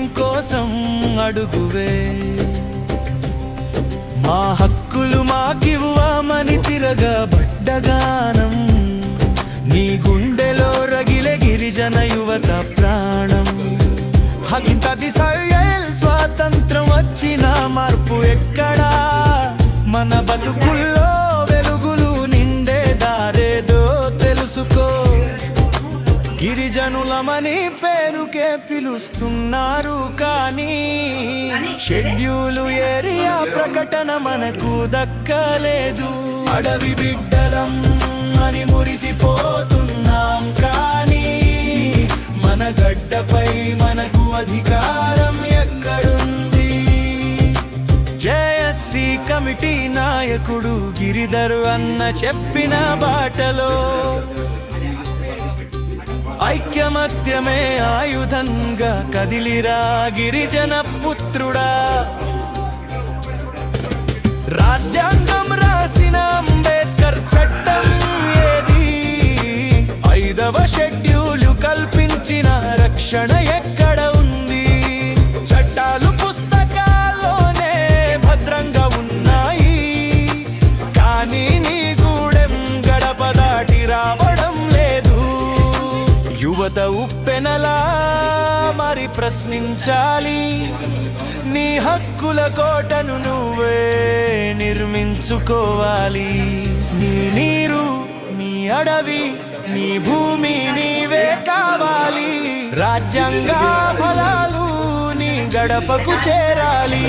న్యాయం కోసం అడుగువే. మా హక్కులు మాకివ్వమని తిరగబడ్డ గానం, నీ గుండెలో రగిలే గిరిజన యువత ప్రాణం. హకింతది సయ్యల్ స్వాతంత్రం వచ్చిన మార్పు ఎక్కడా? మన బతుకుల్లో వెలుగులు నిండే దారేదో తెలుసుకో. గిరిజనులమని పేరుకే పిలుస్తున్నారు కానీ షెడ్యూలు ఏరియా ప్రకటన మనకు దక్కలేదు. అడవి బిడ్డలం అని మురిసిపోతున్నాం కానీ మన గడ్డపై మనకు అధికారం ఎక్కడుంది? జేఎస్సీ కమిటీ నాయకుడు గిరిధర్ అన్న చెప్పిన బాటలో ఐక్యమత్యమే ఆయుధంగా కదిలిరా గిరిజన పుత్రుడా. రాజ్యాంగం రాసిన అంబేద్కర్ చట్టం ఏది? 5వ షెడ్యూలు కల్పించిన రక్షణ ఎక్కడ ఉంది? చట్టాలు పుస్తకాల్లోనే భద్రంగా ఉన్నాయి కానీ నీ గూడెం గడప దాటి రావడం లేదు. యువత ఉప్పెనలా మరి ప్రశ్నించాలి. నీ హక్కుల కోటను నువ్వే నిర్మించుకోవాలి. నీ నీరు, నీ అడవి, నీ భూమి నీవే కావాలి. రాజ్యాంగ ఫలాలు నీ గడపకు చేరాలి.